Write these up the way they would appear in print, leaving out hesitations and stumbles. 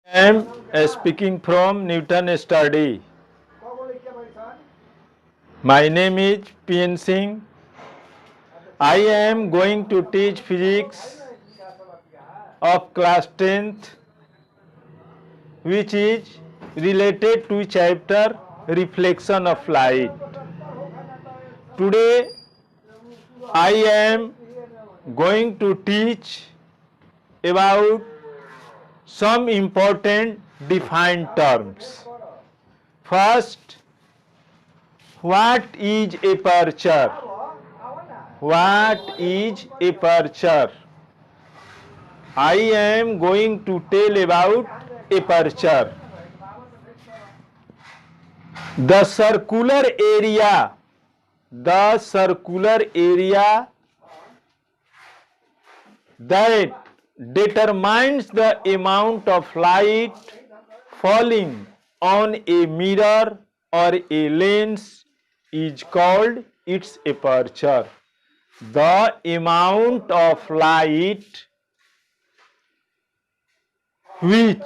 I am speaking from Newton Study. My name is PN Singh. I am going to teach physics of class 10th, which is related to chapter reflection of light. Today I am going to teach about some important defined terms. First, what is aperture? What is aperture? I am going to tell about aperture. The circular area that determines the amount of light falling on a mirror or a lens is called its aperture. The amount of light which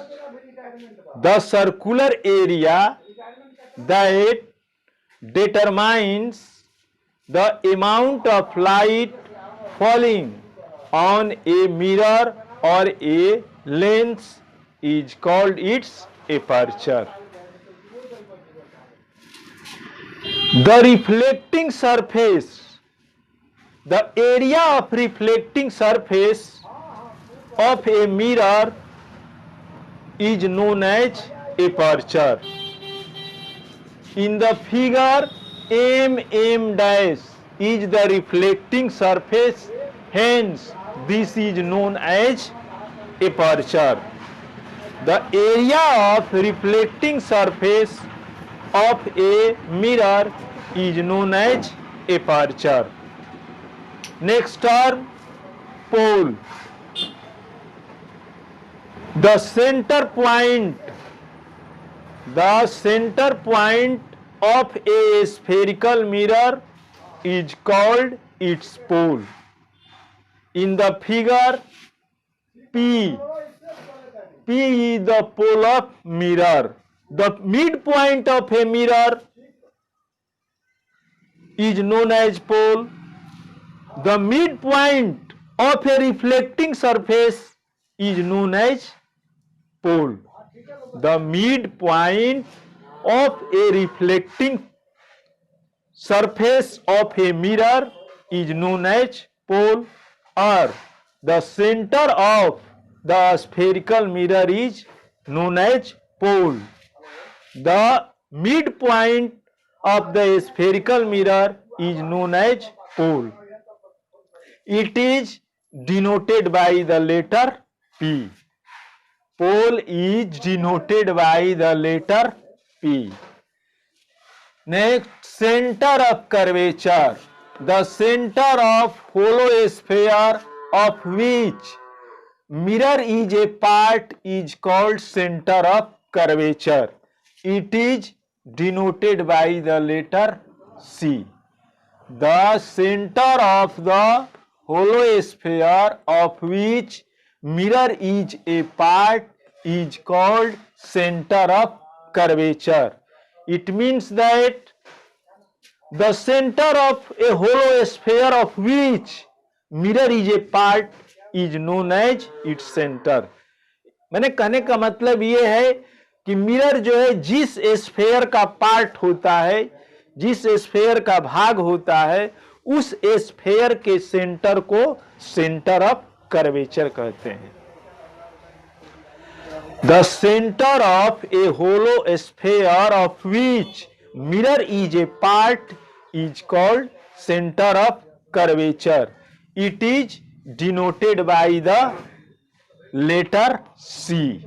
the circular area that determines the amount of light falling on a mirror or a lens is called its aperture. The reflecting surface, the area of reflecting surface of a mirror is known as aperture. In the figure, MM dash is the reflecting surface, hence this is known as aperture. The area of reflecting surface of a mirror is known as aperture. Next term, pole. The center point of a spherical mirror is called its pole. In the figure, P is the pole of mirror. The midpoint of a mirror is known as pole. The midpoint of a reflecting surface is known as pole. The midpoint of a reflecting surface of a mirror is known as pole, or the center of the spherical mirror is known as pole. The midpoint of the spherical mirror is known as pole. It is denoted by the letter P. Pole is denoted by the letter P. Next, center of curvature. The center of hollow sphere of which mirror is a part is called center of curvature. It is denoted by the letter C. The center of the hollow sphere of which mirror is a part is called center of curvature. It means that the center of a hollow sphere of which mirror is a part is known as its center. मैंने कहने का मतलब ये है कि mirror जो है जिस स्फेयर का पार्ट होता है, जिस स्फेयर का भाग होता है, उस स्फेयर के सेंटर को सेंटर ऑफ कर्वेचर कहते हैं. The center of a hollow sphere of which mirror is a part is called center of curvature. It is denoted by the letter C.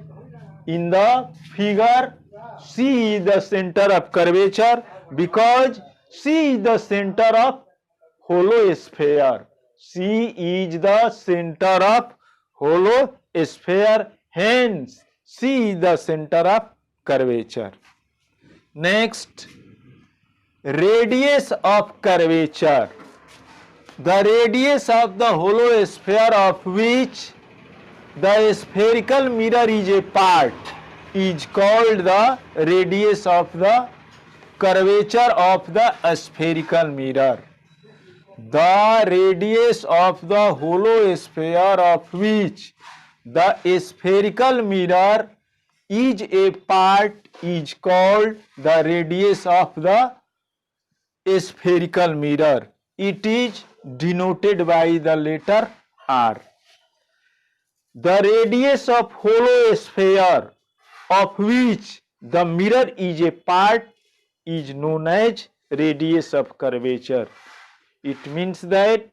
In the figure, C is the center of curvature because C is the center of hollow sphere. C is the center of hollow sphere, hence C is the center of curvature. Next, radius of curvature. The radius of the hollow sphere of which the spherical mirror is a part is called the radius of the curvature of the spherical mirror. The radius of the hollow sphere of which the spherical mirror is a part is called the radius of the spherical mirror. It is denoted by the letter R. The radius of hollow sphere of which the mirror is a part is known as radius of curvature. It means that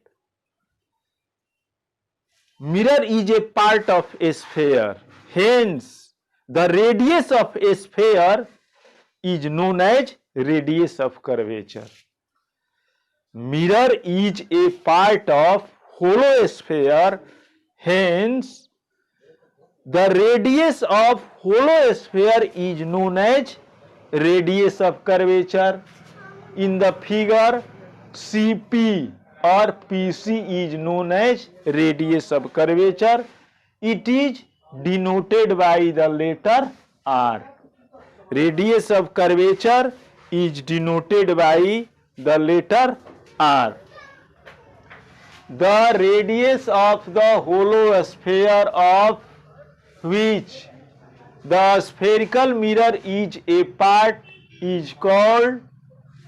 mirror is a part of a sphere. Hence, the radius of a sphere is known as radius of curvature. Mirror is a part of hollow sphere. Hence, the radius of hollow sphere is known as radius of curvature. In the figure, CP or PC is known as radius of curvature. It is denoted by the letter R. Radius of curvature is denoted by the letter R. The radius of the hollow sphere of which the spherical mirror is a part is called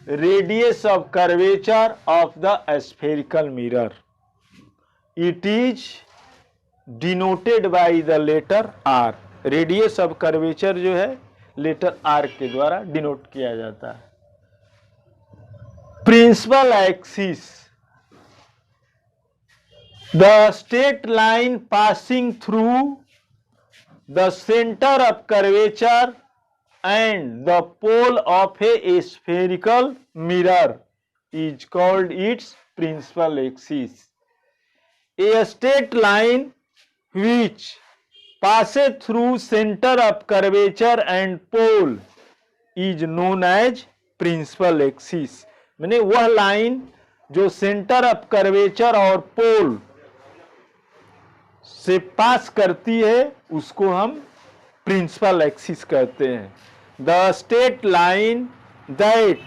radius of curvature of the spherical mirror. It is denoted by the letter R. Radius of curvature जो है letter R के द्वारा denote किया जाता है. Principal axis. The straight line passing through the center of curvature and the pole of a spherical mirror is called its principal axis. A straight line which passes through center of curvature and pole is known as principal axis. माने वह line जो centre of curvature और पोल से पास करती है उसको हम principal axis कहते हैं. The straight line that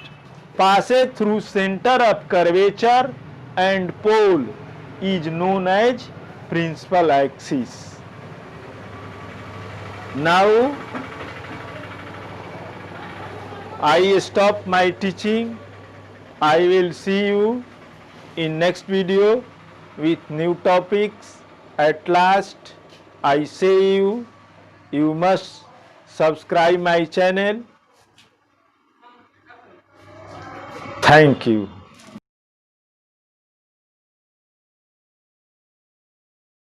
passes through center of curvature and pole is known as principal axis. Now I stop my teaching. I will see you in next video with new topics. At last I say you must subscribe my channel. Thank you.